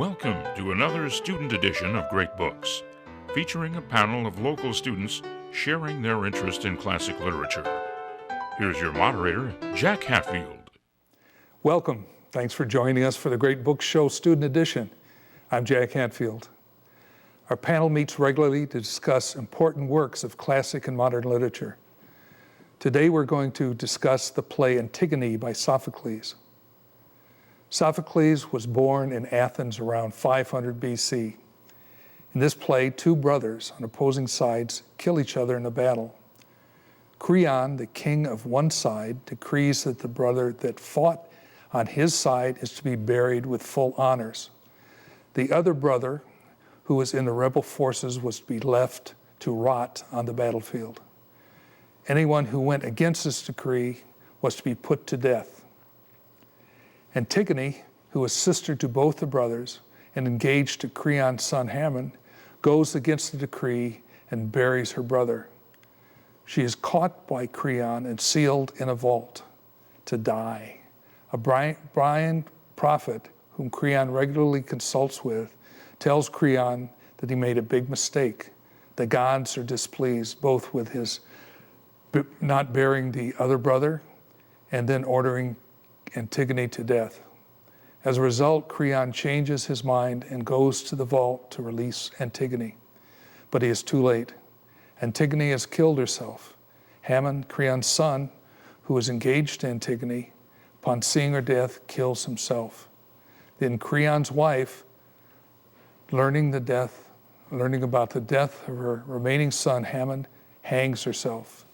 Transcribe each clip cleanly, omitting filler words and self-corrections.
Welcome to another student edition of Great Books, featuring a panel of local students sharing their interest in classic literature. Here's your moderator, Jack Hatfield. Welcome. Thanks for joining us for the Great Books Show Student Edition. I'm Jack Hatfield. Our panel meets regularly to discuss important works of classic and modern literature. Today we're going to discuss the play Antigone by Sophocles. Sophocles was born in Athens around 500 BC. In this play, two brothers on opposing sides kill each other in a battle. Creon, the king of one side, decrees that the brother that fought on his side is to be buried with full honors. The other brother, who was in the rebel forces, was to be left to rot on the battlefield. Anyone who went against this decree was to be put to death. Antigone, who was sister to both the brothers and engaged to Creon's son Hammon, goes against the decree and buries her brother. She is caught by Creon and sealed in a vault to die. A Brian prophet, whom Creon regularly consults with, tells Creon that he made a big mistake. The gods are displeased both with his not burying the other brother and then ordering Antigone to death. As a result, Creon changes his mind and goes to the vault to release Antigone. But he is too late. Antigone has killed herself. Hammon, Creon's son, who is engaged to Antigone, upon seeing her death, kills himself. Then Creon's wife, learning about the death of her remaining son, Hammon, hangs herself.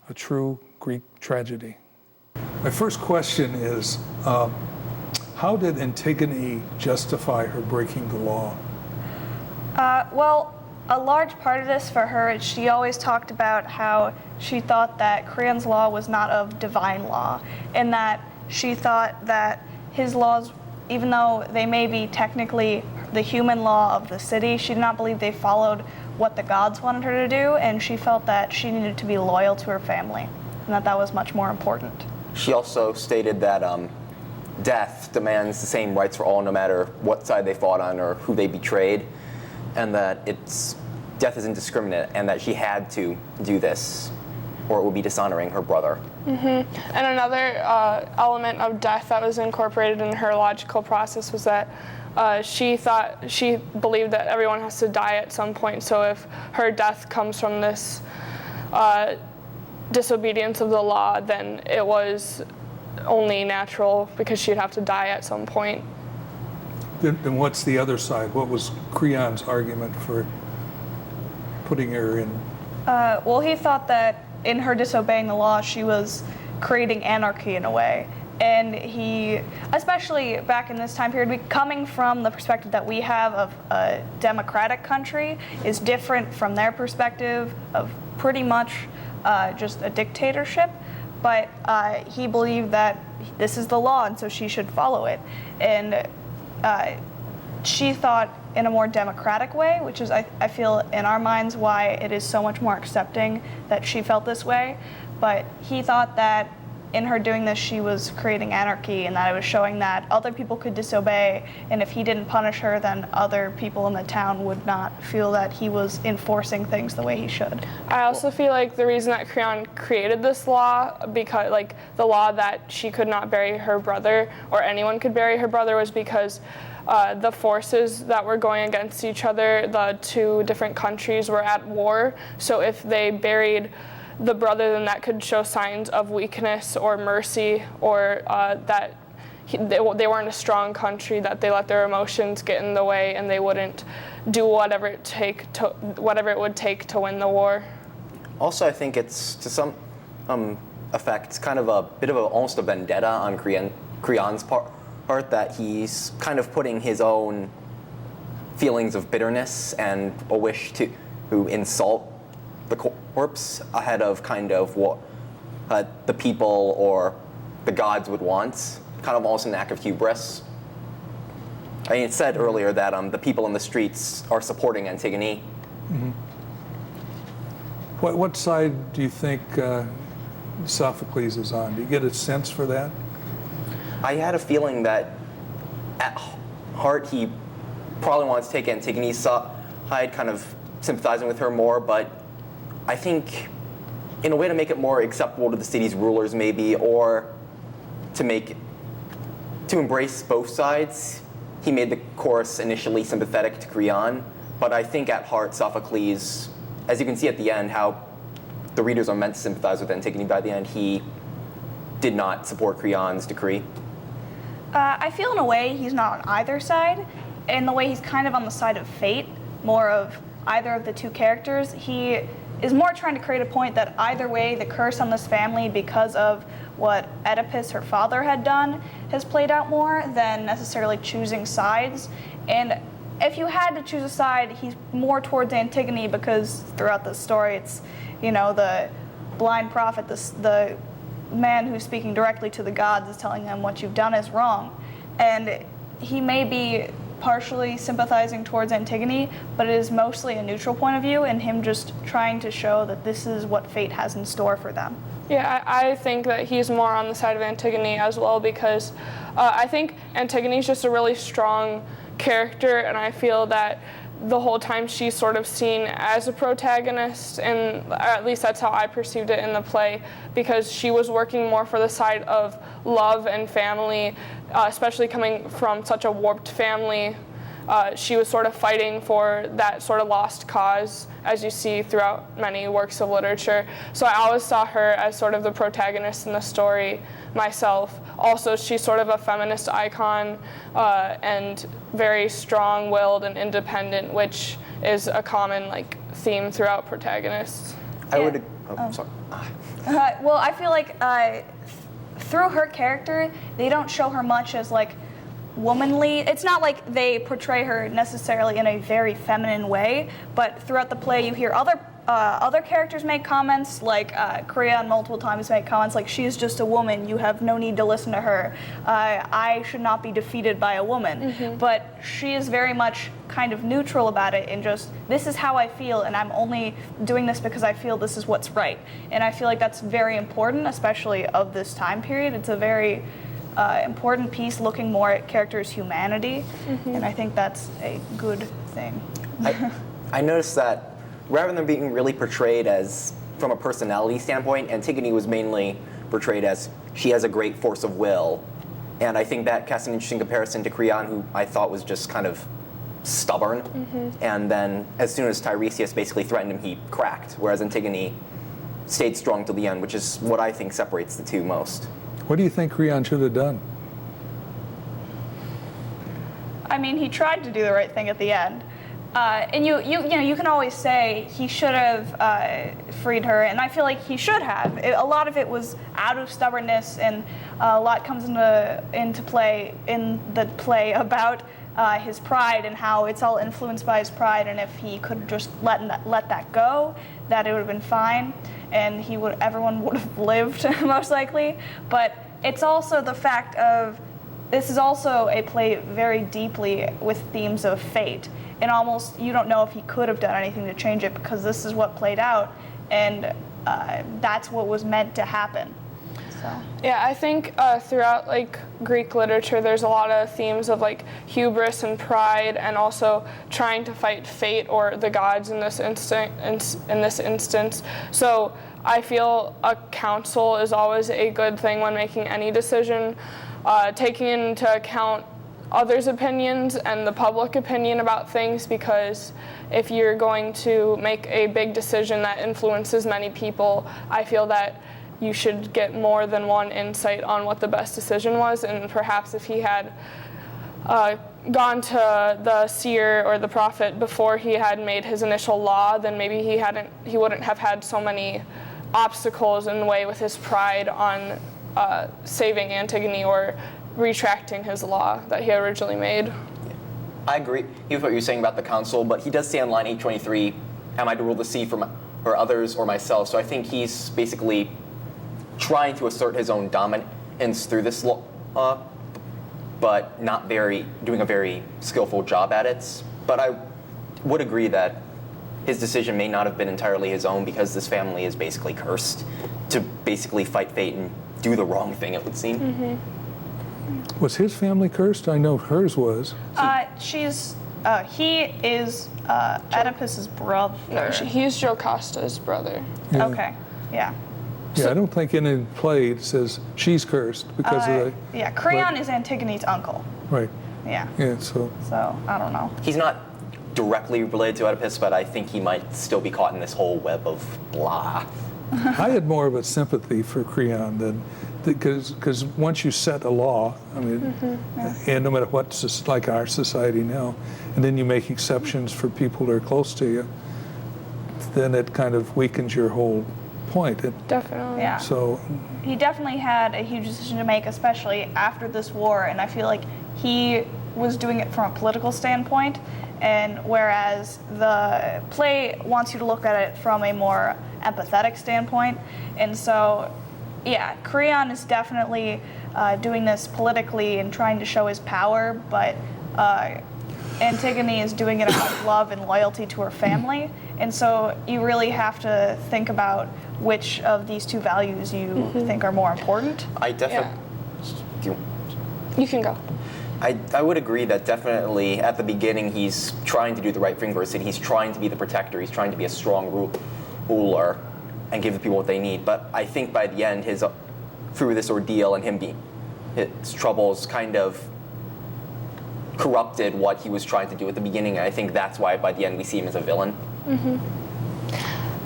A true Greek tragedy. My first question is, how did Antigone justify her breaking the law? Well, a large part of this for her is she always talked about how she thought that Creon's law was not of divine law, and that she thought that his laws, even though they may be technically the human law of the city, she did not believe they followed what the gods wanted her to do, and she felt that she needed to be loyal to her family, and that was much more important. She also stated that death demands the same rights for all, no matter what side they fought on or who they betrayed, and that death is indiscriminate, and that she had to do this, or it would be dishonoring her brother. Mm-hmm. And another element of death that was incorporated in her logical process was that she believed that everyone has to die at some point. So if her death comes from this disobedience of the law, then it was only natural because she'd have to die at some point. Then what's the other side? What was Creon's argument for putting her in? Well, he thought that in her disobeying the law, she was creating anarchy in a way. And he, especially back in this time period, coming from the perspective that we have of a democratic country, is different from their perspective of pretty much just a dictatorship. But he believed that this is the law, and so she should follow it. And she thought in a more democratic way, which is, I feel, in our minds, why it is so much more accepting that she felt this way. But he thought that in her doing this, she was creating anarchy, and that it was showing that other people could disobey, and if he didn't punish her, then other people in the town would not feel that he was enforcing things the way he should. I also feel like the reason that Creon created this law, because the law that she could not bury her brother, or anyone could bury her brother, was because the forces that were going against each other, the two different countries, were at war. So if they buried the brother, then that could show signs of weakness or mercy, or that they weren't a strong country, that they let their emotions get in the way and they wouldn't do whatever it would take to win the war. Also, I think it's, to some effect, kind of a bit of almost a vendetta on Creon's part, that he's kind of putting his own feelings of bitterness and a wish to insult the corpse ahead of kind of what the people or the gods would want, kind of almost an act of hubris. I mean, it said earlier that the people in the streets are supporting Antigone. Mm-hmm. What side do you think Sophocles is on? Do you get a sense for that? I had a feeling that at heart he probably wants to take Antigone's side, kind of sympathizing with her more, but I think in a way to make it more acceptable to the city's rulers maybe, or to embrace both sides, he made the chorus initially sympathetic to Creon, but I think at heart Sophocles, as you can see at the end, how the readers are meant to sympathize with Antigone by the end, he did not support Creon's decree. I feel in a way he's not on either side. In the way he's kind of on the side of fate, more of either of the two characters. He is more trying to create a point that either way, the curse on this family because of what Oedipus, her father, had done, has played out more than necessarily choosing sides. And if you had to choose a side, he's more towards Antigone because throughout the story, it's, the blind prophet, the man who's speaking directly to the gods is telling him what you've done is wrong. And he may be partially sympathizing towards Antigone, but it is mostly a neutral point of view and him just trying to show that this is what fate has in store for them. Yeah, I think that he's more on the side of Antigone as well because I think Antigone's just a really strong character, and I feel that the whole time she's sort of seen as a protagonist, and at least that's how I perceived it in the play, because she was working more for the side of love and family, especially coming from such a warped family. She was sort of fighting for that sort of lost cause, as you see throughout many works of literature. So I always saw her as sort of the protagonist in the story myself. Also, she's sort of a feminist icon and very strong-willed and independent, which is a common theme throughout protagonists. Sorry. Well, I feel like through her character, they don't show her much as womanly. It's not like they portray her necessarily in a very feminine way, but throughout the play you hear other characters make comments, Creon multiple times make comments like, she's just a woman, you have no need to listen to her, I should not be defeated by a woman. Mm-hmm. But she is very much kind of neutral about it and just, this is how I feel and I'm only doing this because I feel this is what's right. And I feel like that's very important, especially of this time period. It's a very important piece looking more at characters' humanity, mm-hmm. and I think that's a good thing. I noticed that rather than being really portrayed as, from a personality standpoint, Antigone was mainly portrayed as she has a great force of will, and I think that casts an interesting comparison to Creon, who I thought was just kind of stubborn, mm-hmm. and then as soon as Tiresias basically threatened him, he cracked, whereas Antigone stayed strong till the end, which is what I think separates the two most. What do you think Creon should have done? I mean, he tried to do the right thing at the end. And you can always say he should have freed her, and I feel like he should have. A lot of it was out of stubbornness, and a lot comes into play in the play about his pride and how it's all influenced by his pride, and if he could just let that go, that it would have been fine. And everyone would have lived, most likely. But it's also the fact of, this is also a play very deeply with themes of fate. And almost, you don't know if he could have done anything to change it because this is what played out, and that's what was meant to happen. So. Yeah, I think throughout Greek literature, there's a lot of themes of hubris and pride, and also trying to fight fate or the gods in this instance. So I feel a council is always a good thing when making any decision, taking into account others' opinions and the public opinion about things, because if you're going to make a big decision that influences many people, I feel that you should get more than one insight on what the best decision was, and perhaps if he had gone to the seer or the prophet before he had made his initial law, then maybe he wouldn't have had so many obstacles in the way with his pride on saving Antigone or retracting his law that he originally made. I agree with what you're saying about the council, but he does say on line 823, am I to rule the sea for others or myself? So I think he's basically trying to assert his own dominance through this law, but not doing a very skillful job at it. But I would agree that his decision may not have been entirely his own, because this family is basically cursed to basically fight fate and do the wrong thing, it would seem. Mm-hmm. Was his family cursed? I know hers was. She's He is Oedipus's brother. No, he's Jocasta's brother. Yeah. Okay, yeah. Yeah, I don't think in a play it says she's cursed because of the. Yeah, Creon is Antigone's uncle. Right. Yeah. Yeah. So. So I don't know. He's not directly related to Oedipus, but I think he might still be caught in this whole web of blah. I had more of a sympathy for Creon than because once you set a law, I mean, and no matter what's like our society now, and then you make exceptions for people that are close to you, then it kind of weakens your whole point. Definitely. Yeah. So He definitely had a huge decision to make, especially after this war, and I feel like he was doing it from a political standpoint, and whereas the play wants you to look at it from a more empathetic standpoint. And so, yeah, Creon is definitely doing this politically and trying to show his power, but Antigone is doing it out of love and loyalty to her family. And so you really have to think about which of these two values you think are more important. I definitely. You can go. I would agree that definitely at the beginning he's trying to do the right thing for his city. He's trying to be the protector. He's trying to be a strong ruler and give the people what they need. But I think by the end, through this ordeal and his troubles kind of corrupted what he was trying to do at the beginning. And I think that's why by the end we see him as a villain.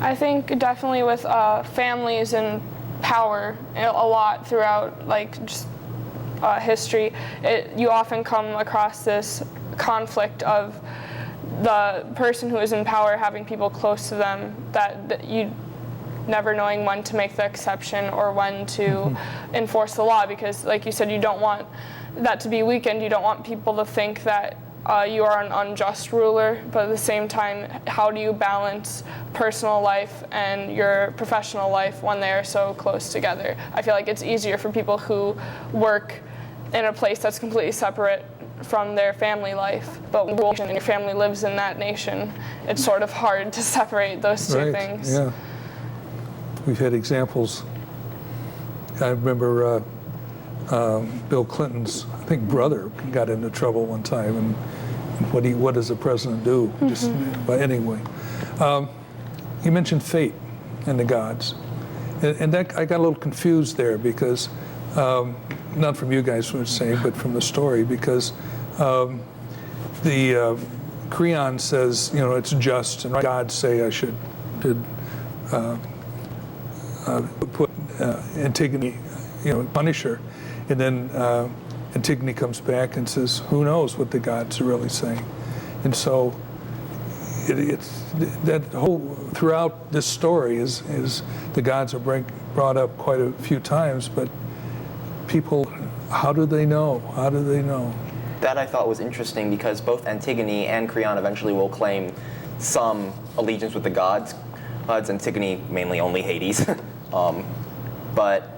I think definitely with families and power a lot throughout just history, you often come across this conflict of the person who is in power having people close to them that you never knowing when to make the exception or when to enforce the law, because like you said, you don't want that to be weakened. You don't want people to think that you are an unjust ruler, but at the same time, how do you balance personal life and your professional life when they are so close together? I feel like it's easier for people who work in a place that's completely separate from their family life, but when your family lives in that nation, it's sort of hard to separate those two things. Yeah. We've had examples. I remember Bill Clinton's, I think, brother got into trouble one time, and what does the president do? But anyway, you mentioned fate and the gods, and that I got a little confused there because, not from you guys were saying, but from the story, because the Creon says, it's just, and gods say I should put Antigone, punish her. And then Antigone comes back and says, who knows what the gods are really saying. And so it's that whole, throughout this story is the gods are brought up quite a few times, but people, how do they know? How do they know? That I thought was interesting because both Antigone and Creon eventually will claim some allegiance with the gods. Antigone mainly only Hades. But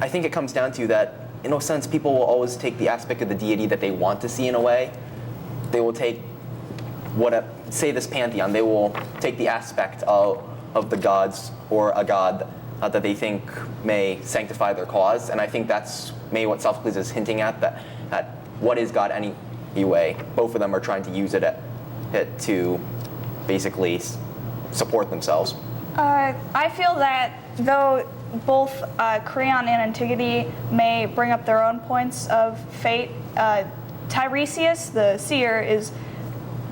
I think it comes down to that, in a sense, people will always take the aspect of the deity that they want to see in a way. They will take say this pantheon, they will take the aspect of the gods or a god that they think may sanctify their cause. And I think that's maybe what Sophocles is hinting at, that what is God anyway? Both of them are trying to use it to basically support themselves. I feel that though both Creon and Antigone may bring up their own points of fate, Tiresias, the seer, is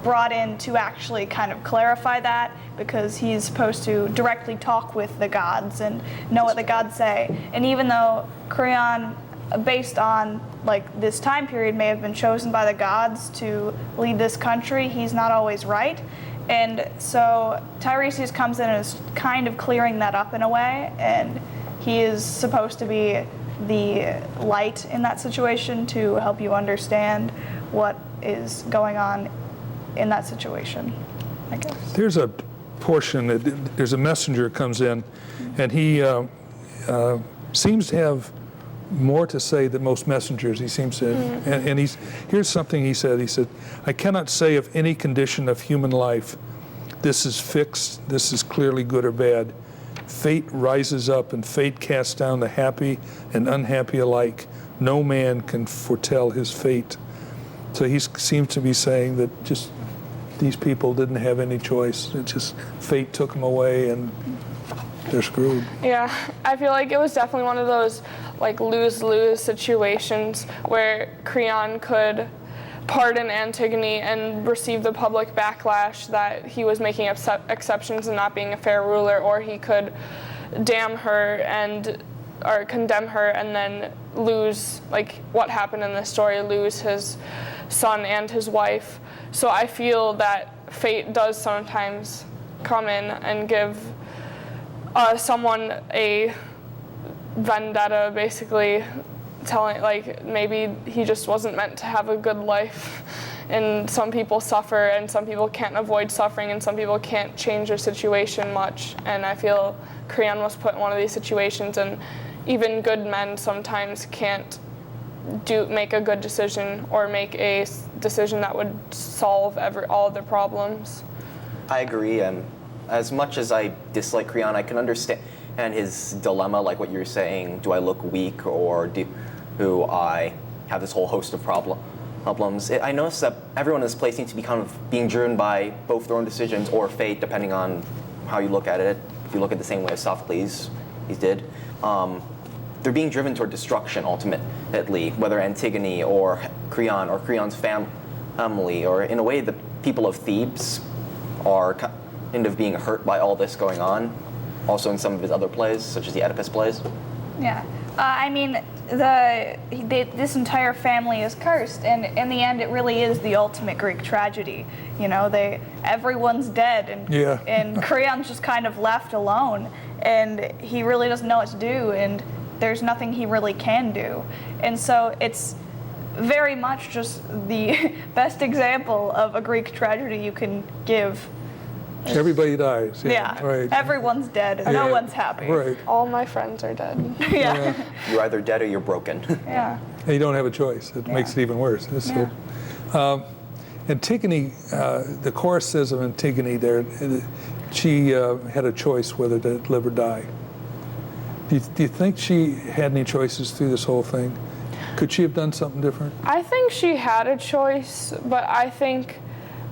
brought in to actually kind of clarify that, because he's supposed to directly talk with the gods and know what the gods say. And even though Creon, based on this time period, may have been chosen by the gods to lead this country, he's not always right. And so Tiresias comes in and is kind of clearing that up in a way, and he is supposed to be the light in that situation to help you understand what is going on in that situation, I guess. There's a portion, there's a messenger comes in, and he seems to have more to say than most messengers. He seems to, and here's something he said. He said, I cannot say of any condition of human life, this is fixed, this is clearly good or bad. Fate rises up and fate casts down the happy and unhappy alike. No man can foretell his fate. So he seems to be saying that just these people didn't have any choice. It just fate took them away, and they're screwed. Yeah, I feel like it was definitely one of those like lose-lose situations where Creon could pardon Antigone and receive the public backlash that he was making exceptions and not being a fair ruler, or he could damn her or condemn her and then lose, like what happened in this story, lose his son and his wife. So I feel that fate does sometimes come in and give someone a vendetta, basically telling, like, maybe he just wasn't meant to have a good life, and some people suffer and some people can't avoid suffering and some people can't change their situation much, and I feel Creon was put in one of these situations, and even good men sometimes can't make a good decision or make a decision that would solve all of their problems. I agree, and as much as I dislike Creon, I can understand his dilemma, like what you're saying. Do I look weak, or do I have this whole host of problems? I noticed that everyone in this place seems to be kind of being driven by both their own decisions or fate, depending on how you look at it. If you look at it the same way as Sophocles did, they're being driven toward destruction ultimately, whether Antigone or Creon's family, or in a way the people of Thebes are kind of being hurt by all this going on, also in some of his other plays, such as the Oedipus plays. Yeah. I mean, this entire family is cursed, and in the end, it really is the ultimate Greek tragedy. You know, everyone's dead, and Creon's just kind of left alone, and he really doesn't know what to do, and there's nothing he really can do. And so it's very much just the best example of a Greek tragedy you can give. Everybody dies. Yeah. Right. Everyone's dead, and no one's happy. Right. All my friends are dead. Yeah. You're either dead or you're broken. Yeah. And you don't have a choice. It makes it even worse. Antigone, the chorus says of Antigone there, she had a choice whether to live or die. Do you think she had any choices through this whole thing? Could she have done something different? I think she had a choice, but I think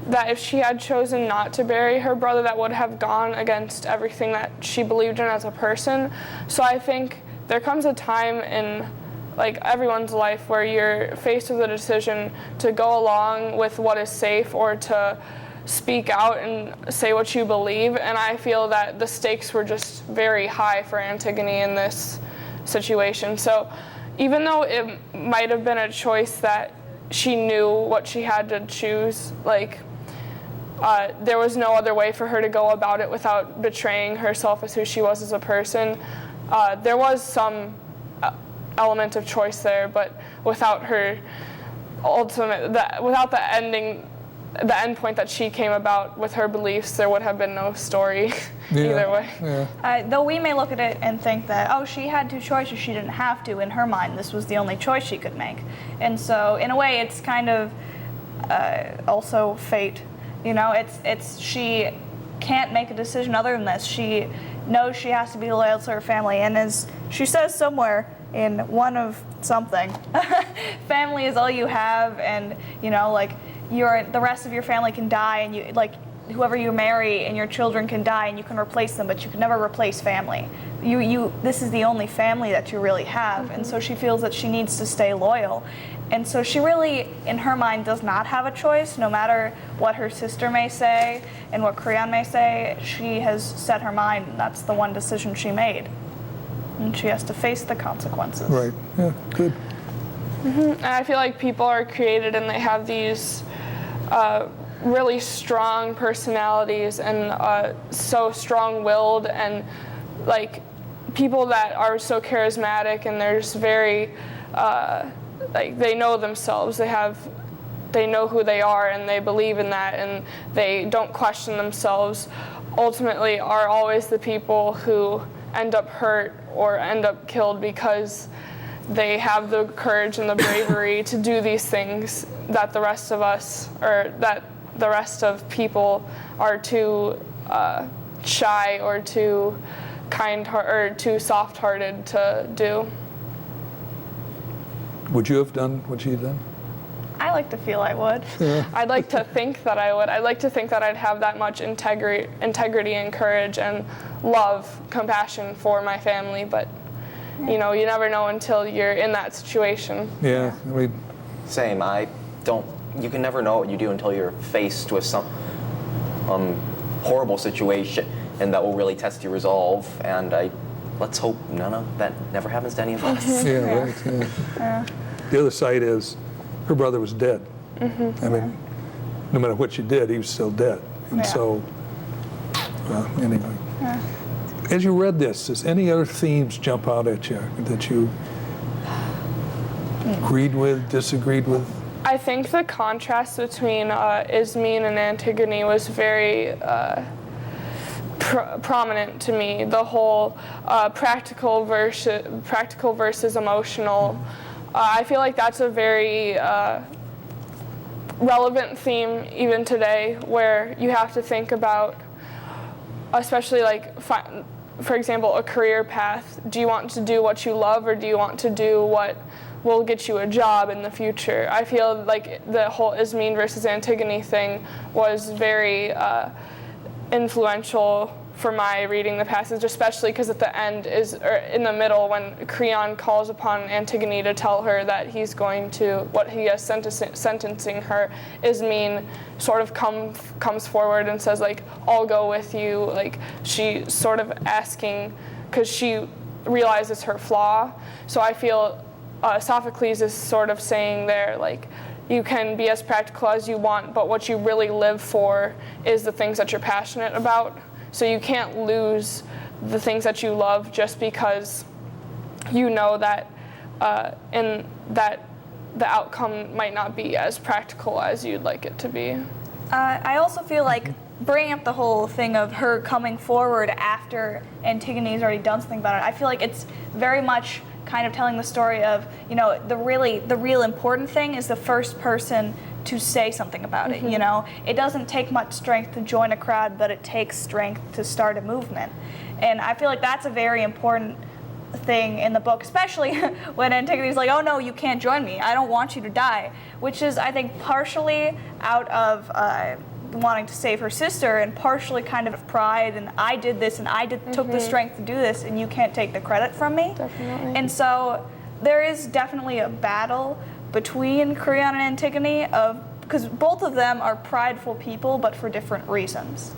that if she had chosen not to bury her brother, that would have gone against everything that she believed in as a person. So I think there comes a time in like everyone's life where you're faced with a decision to go along with what is safe or to speak out and say what you believe, and I feel that the stakes were just very high for Antigone in this situation. So even though it might have been a choice that she knew what she had to choose, like there was no other way for her to go about it without betraying herself as who she was as a person. There was some element of choice there, but without her without the end point that she came about with her beliefs, there would have been no story either way. Yeah. Though we may look at it and think that, oh, she had two choices, she didn't have to. In her mind, this was the only choice she could make. And so, in a way, it's kind of also fate. You know, it's she can't make a decision other than this. She knows she has to be loyal to her family, and as she says somewhere in one of something, family is all you have, and you know, like the rest of your family can die, and you like whoever you marry and your children can die, and you can replace them, but you can never replace family. This is the only family that you really have, and so she feels that she needs to stay loyal. And so she really, in her mind, does not have a choice, no matter what her sister may say and what Creon may say. She has set her mind, and that's the one decision she made. And she has to face the consequences. Right. Yeah, good. And I feel like people are created and they have these really strong personalities and so strong-willed, and like people that are so charismatic, and they're just very like they know themselves, they know who they are, and they believe in that, and they don't question themselves, ultimately are always the people who end up hurt or end up killed because they have the courage and the bravery to do these things that the rest of us, or that the rest of people are too shy or too or too soft-hearted to do. Would you have done what she had done? I like to feel I would. I'd like to think that I would. I'd like to think that I'd have that much integrity and courage and love, compassion for my family, but you know, you never know until you're in that situation. Yeah, I mean, Same. You can never know what you do until you're faced with some horrible situation, and that will really test your resolve. And let's hope none of that never happens to any of us. yeah, right. Yeah. The other side is, her brother was dead. I mean, no matter what you did, he was still dead. And so, well, anyway. As you read this, does any other themes jump out at you that you agreed with, disagreed with? I think the contrast between Ismene and Antigone was very prominent to me. The whole practical versus emotional. I feel like that's a very relevant theme even today, where you have to think about, especially like, for example, a career path. Do you want to do what you love, or do you want to do what will get you a job in the future? I feel like the whole Ismene versus Antigone thing was very influential for my reading the passage, especially because at the end or in the middle, when Creon calls upon Antigone to tell her that he's going to, what he is sentencing her, Ismene sort of comes forward and says, like, I'll go with you. Like, she sort of asking, because she realizes her flaw. So I feel Sophocles is sort of saying there, like, you can be as practical as you want, but what you really live for is the things that you're passionate about. So you can't lose the things that you love just because you know that that the outcome might not be as practical as you'd like it to be. I also feel like bringing up the whole thing of her coming forward after Antigone's already done something about it, I feel like it's very much kind of telling the story of, you know, the real important thing is the first person to say something about it. You know, it doesn't take much strength to join a crowd, but it takes strength to start a movement. And I feel like that's a very important thing in the book, especially when Antigone's like, oh no, you can't join me, I don't want you to die, which is, I think, partially out of wanting to save her sister, and partially kind of pride, and I did this, and I took the strength to do this, and you can't take the credit from me. Definitely. And so there is definitely a battle between Creon and Antigone, because both of them are prideful people, but for different reasons.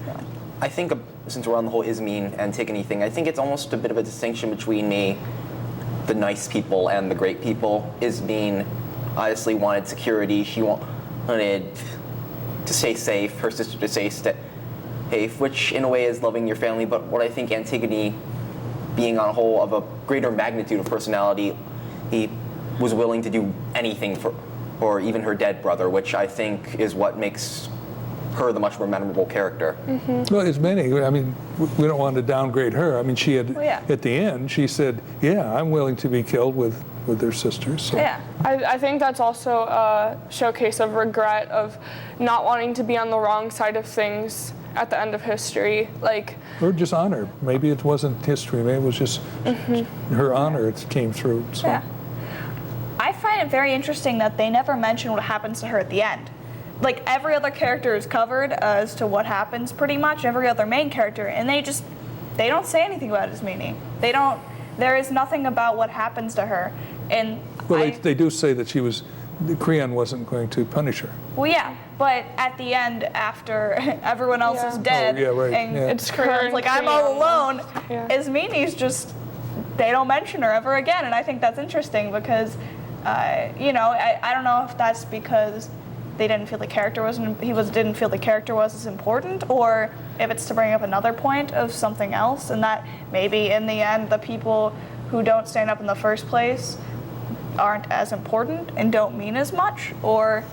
So. I think, since we're on the whole Ismene Antigone thing, I think it's almost a bit of a distinction between the nice people and the great people. Ismene obviously wanted security. She wanted to stay safe, her sister to stay safe, which in a way is loving your family. But what I think Antigone, being on a whole of a greater magnitude of personality, he was willing to do anything for even her dead brother, which I think is what makes her the much more memorable character. Well, it's many. I mean, we don't want to downgrade her. I mean, she had, at the end, she said, yeah, I'm willing to be killed with their sisters. So. Yeah. I think that's also a showcase of regret, of not wanting to be on the wrong side of things at the end of history. Like, or just honor. Maybe it wasn't history. Maybe it was just her honor that came through. So. Yeah. I find it very interesting that they never mention what happens to her at the end. Like, every other character is covered as to what happens, pretty much, every other main character, and they don't say anything about Ismene. There is nothing about what happens to her. And well, they do say that Creon wasn't going to punish her. Well, yeah, but at the end, after everyone else is dead, and it's Creon's like, I'm all alone, Ismene's just, they don't mention her ever again, and I think that's interesting because, you know, I don't know if that's because they didn't feel the character didn't feel the character was as important, or if it's to bring up another point of something else, and that maybe in the end the people who don't stand up in the first place aren't as important and don't mean as much, or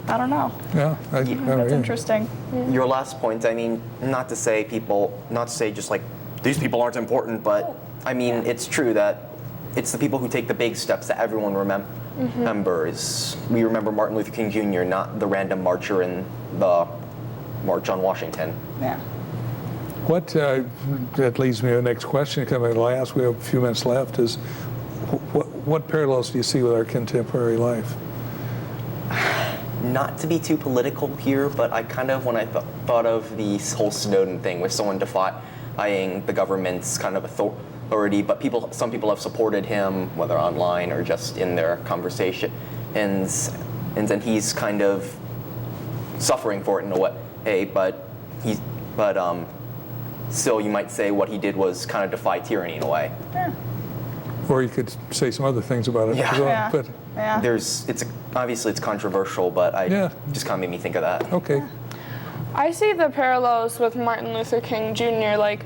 I don't know. Yeah, that's interesting. Your last point, I mean, not to say just like these people aren't important, but I mean, it's true that it's the people who take the big steps that everyone remembers. We remember Martin Luther King Jr., not the random marcher in the March on Washington. Yeah. What that leads me to the next question. Coming last, we have a few minutes left. Is what parallels do you see with our contemporary life? not to be too political here, but I kind of, when I thought of the whole Snowden thing with someone defying the government's kind of authority, but some people have supported him, whether online or just in their conversation, and then he's kind of suffering for it in a way, but still you might say what he did was kind of defy tyranny in a way. Yeah. Or you could say some other things about it Yeah. as well. Yeah. But Yeah. Obviously it's controversial, but just kind of made me think of that. okay. I see the parallels with Martin Luther King Jr. Like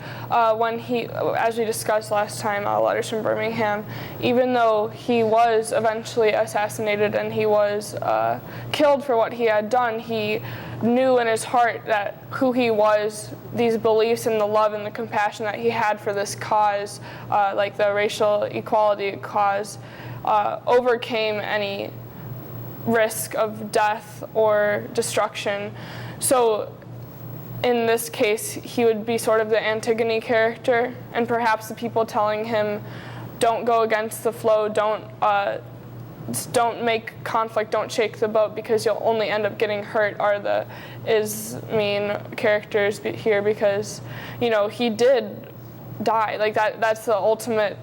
when he, as we discussed last time, Letters from Birmingham, even though he was eventually assassinated and he was killed for what he had done, he knew in his heart that who he was, these beliefs and the love and the compassion that he had for this cause, like the racial equality cause, overcame any risk of death or destruction. So in this case, he would be sort of the Antigone character, and perhaps the people telling him, don't go against the flow, don't make conflict, don't shake the boat, because you'll only end up getting hurt, are the main characters here, because, he did die. Like that's the ultimate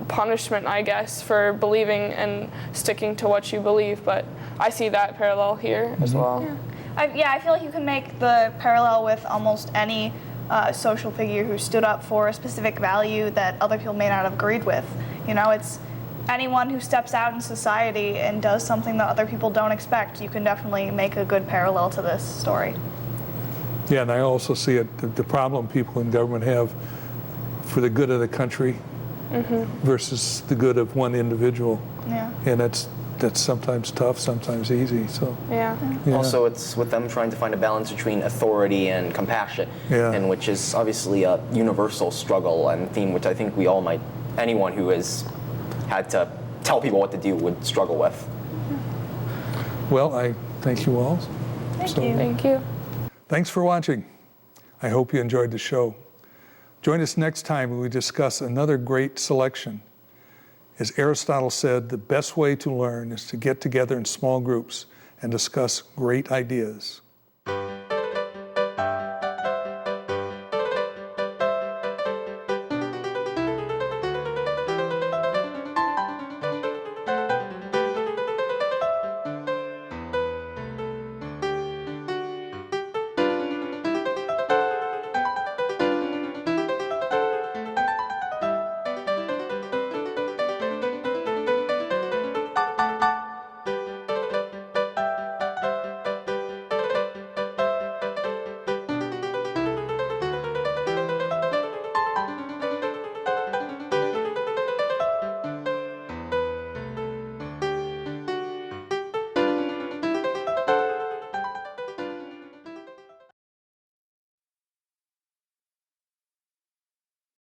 punishment, I guess, for believing and sticking to what you believe. But I see that parallel here as well. Yeah. I feel like you can make the parallel with almost any social figure who stood up for a specific value that other people may not have agreed with. It's anyone who steps out in society and does something that other people don't expect. You can definitely make a good parallel to this story. Yeah, and I also see it, the problem people in government have for the good of the country versus the good of one individual. Yeah. And that's sometimes tough, sometimes easy. So Yeah. Also, it's with them trying to find a balance between authority and compassion, and which is obviously a universal struggle and theme, which I think anyone who has had to tell people what to do would struggle with. Well, I thank you all. Thank you. Thank you. Thanks for watching. I hope you enjoyed the show. Join us next time when we discuss another great selection. As Aristotle said, the best way to learn is to get together in small groups and discuss great ideas.